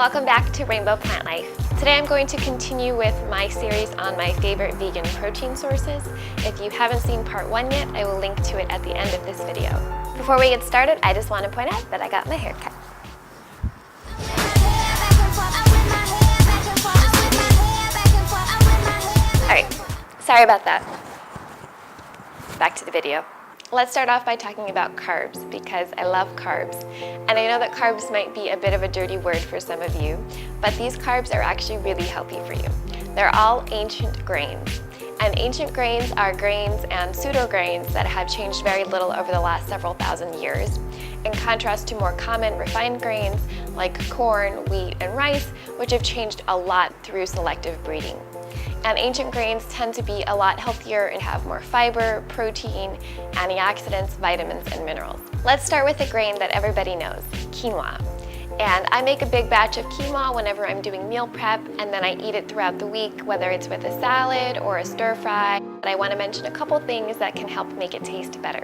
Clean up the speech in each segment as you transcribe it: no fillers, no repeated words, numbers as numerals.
welcome back to Rainbow Plant Life. Today I'm going to continue with my series on my favorite vegan protein sources. If you haven't seen part 1 yet, I will link to it at the end of this video. Before we get started, I just want to point out that I got my hair cut. Alright, sorry about that. Back to the video. Let's start off by talking about carbs, because I love carbs. And I know that carbs might be a bit of a dirty word for some of you, but these carbs are actually really healthy for you. They're all ancient grains. And ancient grains are grains and pseudo-grains that have changed very little over the last several thousand years, in contrast to more common refined grains like corn, wheat, and rice, which have changed a lot through selective breeding. And ancient grains tend to be a lot healthier and have more fiber, protein, antioxidants, vitamins, and minerals. Let's start with a grain that everybody knows, quinoa. And I make a big batch of quinoa whenever I'm doing meal prep, and then I eat it throughout the week, whether it's with a salad or a stir fry. But I want to mention a couple things that can help make it taste better.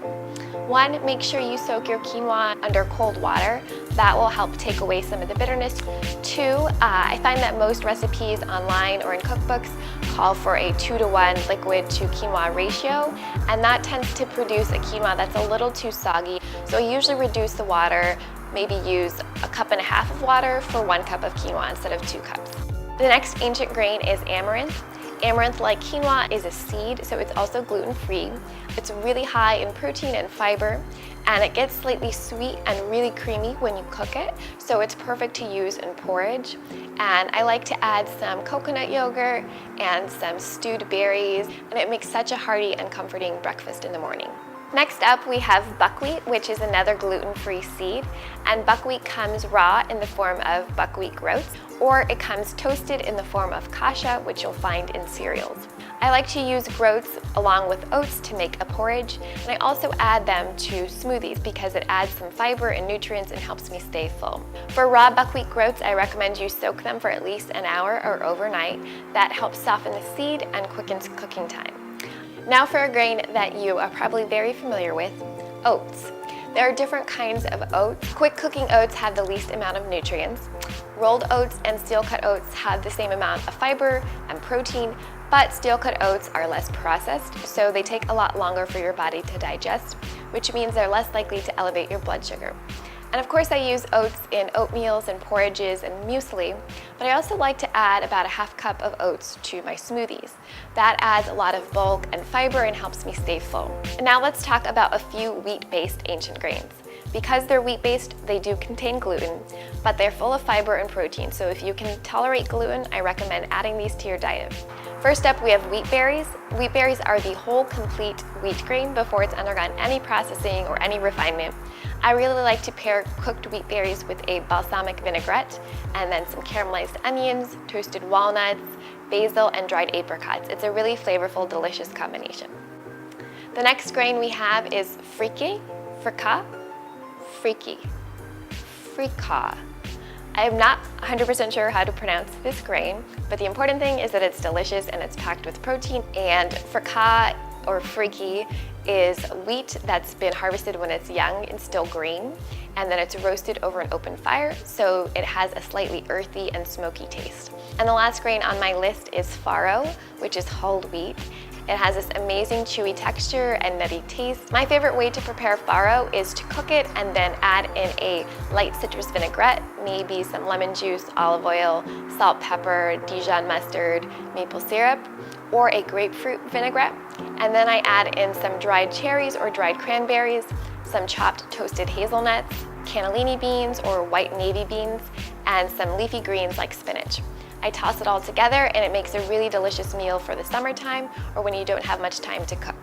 1, make sure you soak your quinoa under cold water. That will help take away some of the bitterness. 2, I find that most recipes online or in cookbooks call for a 2-to-1 liquid to quinoa ratio, and that tends to produce a quinoa that's a little too soggy. So I usually reduce the water, maybe use 1.5 cups of water for 1 cup of quinoa instead of 2 cups. The next ancient grain is amaranth. Amaranth, like quinoa, is a seed, so it's also gluten-free. It's really high in protein and fiber, and it gets slightly sweet and really creamy when you cook it, so it's perfect to use in porridge. And I like to add some coconut yogurt and some stewed berries, and it makes such a hearty and comforting breakfast in the morning. Next up, we have buckwheat, which is another gluten-free seed, and buckwheat comes raw in the form of buckwheat groats, or it comes toasted in the form of kasha, which you'll find in cereals. I like to use groats along with oats to make a porridge, and I also add them to smoothies because it adds some fiber and nutrients and helps me stay full. For raw buckwheat groats, I recommend you soak them for at least an hour or overnight. That helps soften the seed and quickens cooking time. Now for a grain that you are probably very familiar with, oats. There are different kinds of oats. Quick cooking oats have the least amount of nutrients. Rolled oats and steel-cut oats have the same amount of fiber and protein, but steel-cut oats are less processed, so they take a lot longer for your body to digest, which means they're less likely to elevate your blood sugar. And of course I use oats in oatmeals and porridges and muesli, but I also like to add about 1/2 cup of oats to my smoothies. That adds a lot of bulk and fiber and helps me stay full. And now let's talk about a few wheat-based ancient grains. Because they're wheat-based, they do contain gluten, but they're full of fiber and protein, so if you can tolerate gluten, I recommend adding these to your diet. First up, we have wheat berries. Wheat berries are the whole complete wheat grain before it's undergone any processing or any refinement. I really like to pair cooked wheat berries with a balsamic vinaigrette and then some caramelized onions, toasted walnuts, basil, and dried apricots. It's a really flavorful, delicious combination. The next grain we have is frika. I am not 100% sure how to pronounce this grain, but the important thing is that it's delicious and it's packed with protein. And frika or friki is wheat that's been harvested when it's young and still green, and then it's roasted over an open fire, so it has a slightly earthy and smoky taste. And the last grain on my list is farro, which is whole wheat. It has this amazing chewy texture and nutty taste. My favorite way to prepare farro is to cook it and then add in a light citrus vinaigrette, maybe some lemon juice, olive oil, salt, pepper, Dijon mustard, maple syrup, or a grapefruit vinaigrette. And then I add in some dried cherries or dried cranberries, some chopped toasted hazelnuts, cannellini beans or white navy beans, and some leafy greens like spinach. I toss it all together and it makes a really delicious meal for the summertime or when you don't have much time to cook.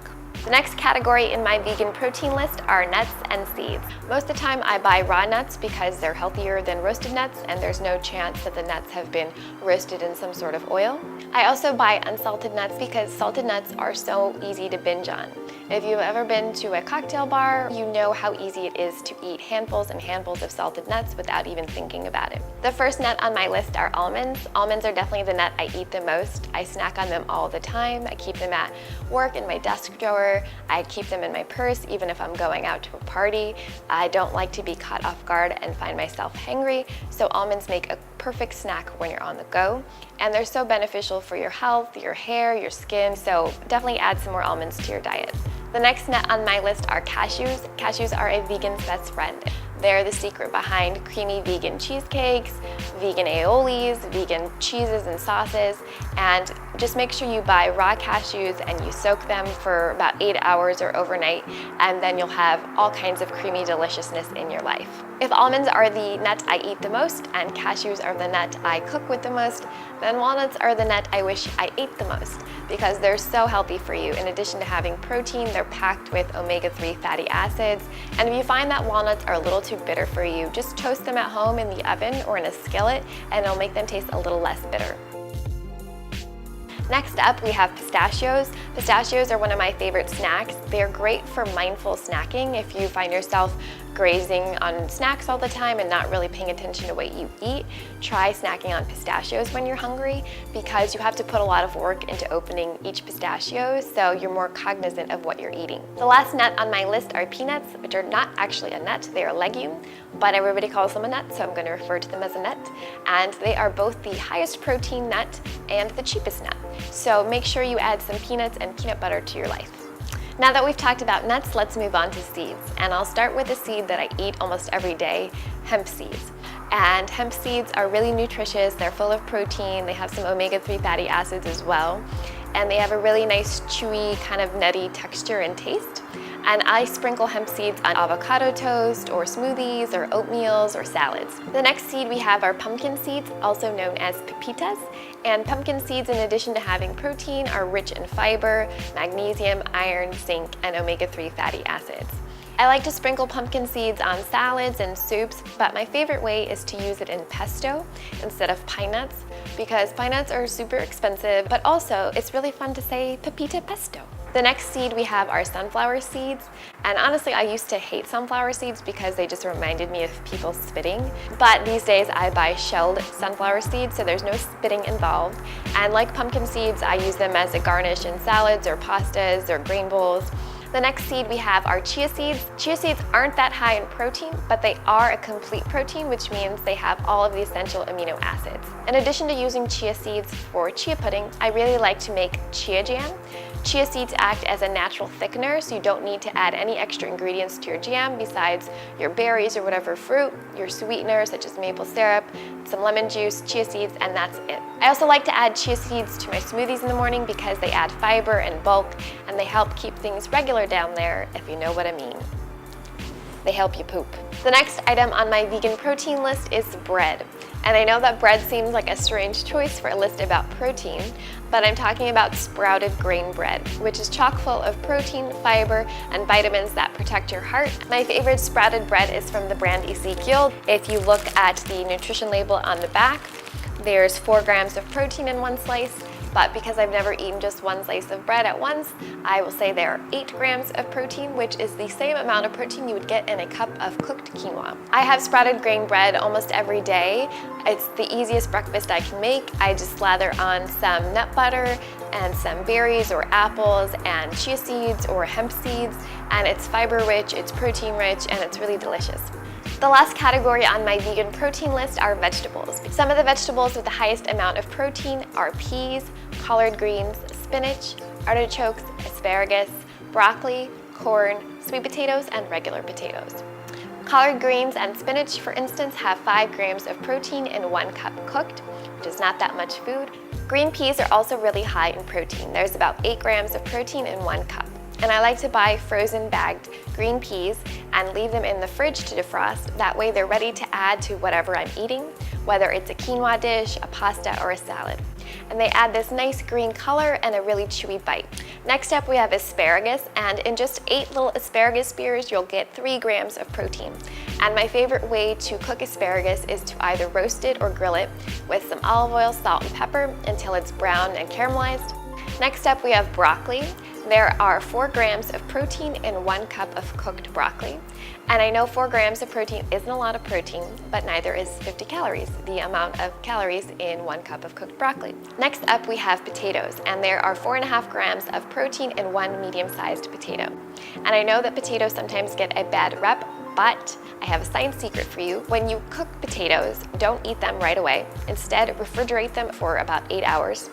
The next category in my vegan protein list are nuts and seeds. Most of the time I buy raw nuts because they're healthier than roasted nuts and there's no chance that the nuts have been roasted in some sort of oil. I also buy unsalted nuts because salted nuts are so easy to binge on. If you've ever been to a cocktail bar, you know how easy it is to eat handfuls and handfuls of salted nuts without even thinking about it. The first nut on my list are almonds. Almonds are definitely the nut I eat the most. I snack on them all the time. I keep them at work in my desk drawer. I keep them in my purse even if I'm going out to a party. I don't like to be caught off guard and find myself hangry, so almonds make a perfect snack when you're on the go. And they're so beneficial for your health, your hair, your skin, so definitely add some more almonds to your diet. The next nut on my list are cashews. Cashews are a vegan's best friend. They're the secret behind creamy vegan cheesecakes, vegan aiolis, vegan cheeses and sauces, and just make sure you buy raw cashews and you soak them for about 8 hours or overnight, and then you'll have all kinds of creamy deliciousness in your life. If almonds are the nut I eat the most and cashews are the nut I cook with the most, then walnuts are the nut I wish I ate the most because they're so healthy for you. In addition to having protein, they're packed with omega-3 fatty acids. And if you find that walnuts are a little too bitter for you, just toast them at home in the oven or in a skillet and it'll make them taste a little less bitter. Next up, we have pistachios. Pistachios are one of my favorite snacks. They're great for mindful snacking. If you find yourself grazing on snacks all the time and not really paying attention to what you eat, try snacking on pistachios when you're hungry because you have to put a lot of work into opening each pistachio, so you're more cognizant of what you're eating. The last nut on my list are peanuts, which are not actually a nut, they are a legume, but everybody calls them a nut, so I'm going to refer to them as a nut. And they are both the highest protein nut and the cheapest nut. So make sure you add some peanuts and peanut butter to your life. Now that we've talked about nuts, let's move on to seeds. And I'll start with a seed that I eat almost every day, hemp seeds. And hemp seeds are really nutritious, they're full of protein, they have some omega-3 fatty acids as well, and they have a really nice chewy kind of nutty texture and taste. And I sprinkle hemp seeds on avocado toast or smoothies or oatmeals or salads. The next seed we have are pumpkin seeds, also known as pepitas. And pumpkin seeds, in addition to having protein, are rich in fiber, magnesium, iron, zinc, and omega-3 fatty acids. I like to sprinkle pumpkin seeds on salads and soups, but my favorite way is to use it in pesto instead of pine nuts because pine nuts are super expensive, but also it's really fun to say pepita pesto. The next seed we have are sunflower seeds, and honestly I used to hate sunflower seeds because they just reminded me of people spitting, but these days I buy shelled sunflower seeds so there's no spitting involved, and like pumpkin seeds I use them as a garnish in salads or pastas or grain bowls. The next seed we have are chia seeds. Chia seeds aren't that high in protein, but they are a complete protein, which means they have all of the essential amino acids. In addition to using chia seeds for chia pudding, I really like to make chia jam. Chia seeds act as a natural thickener, so you don't need to add any extra ingredients to your jam besides your berries or whatever fruit, your sweeteners such as maple syrup, some lemon juice, chia seeds, and that's it. I also like to add chia seeds to my smoothies in the morning because they add fiber and bulk, and they help keep things regular down there, if you know what I mean. They help you poop. The next item on my vegan protein list is bread. And I know that bread seems like a strange choice for a list about protein, but I'm talking about sprouted grain bread, which is chock full of protein, fiber, and vitamins that protect your heart. My favorite sprouted bread is from the brand Ezekiel. If you look at the nutrition label on the back, there's 4 grams of protein in one slice, but because I've never eaten just one slice of bread at once, I will say there are 8 grams of protein, which is the same amount of protein you would get in a cup of cooked quinoa. I have sprouted grain bread almost every day. It's the easiest breakfast I can make. I just slather on some nut butter and some berries or apples and chia seeds or hemp seeds, and it's fiber rich, it's protein rich, and it's really delicious. The last category on my vegan protein list are vegetables. Some of the vegetables with the highest amount of protein are peas, collard greens, spinach, artichokes, asparagus, broccoli, corn, sweet potatoes, and regular potatoes. Collard greens and spinach, for instance, have 5 grams of protein in 1 cup cooked, which is not that much food. Green peas are also really high in protein. There's about 8 grams of protein in 1 cup. And I like to buy frozen bagged green peas and leave them in the fridge to defrost. That way they're ready to add to whatever I'm eating, whether it's a quinoa dish, a pasta, or a salad. And they add this nice green color and a really chewy bite. Next up we have asparagus, and in just 8 little asparagus spears you'll get 3 grams of protein. And my favorite way to cook asparagus is to either roast it or grill it with some olive oil, salt, and pepper until it's brown and caramelized. Next up we have broccoli. There are 4 grams of protein in 1 cup of cooked broccoli. And I know 4 grams of protein isn't a lot of protein, but neither is 50 calories, the amount of calories in 1 cup of cooked broccoli. Next up, we have potatoes, and there are 4.5 grams of protein in 1 medium-sized potato. And I know that potatoes sometimes get a bad rep, but I have a science secret for you. When you cook potatoes, don't eat them right away. Instead, refrigerate them for about 8 hours.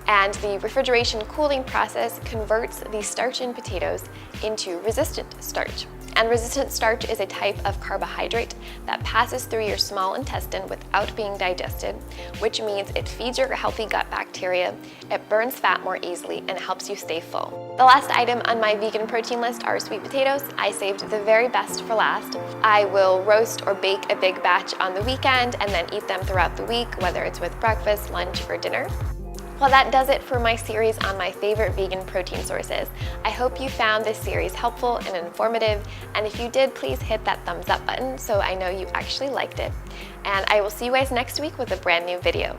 And the refrigeration cooling process converts the starch in potatoes into resistant starch. And resistant starch is a type of carbohydrate that passes through your small intestine without being digested, which means it feeds your healthy gut bacteria, it burns fat more easily, and helps you stay full. The last item on my vegan protein list are sweet potatoes. I saved the very best for last. I will roast or bake a big batch on the weekend and then eat them throughout the week, whether it's with breakfast, lunch, or dinner. Well, that does it for my series on my favorite vegan protein sources. I hope you found this series helpful and informative, and if you did, please hit that thumbs up button so I know you actually liked it. And I will see you guys next week with a brand new video.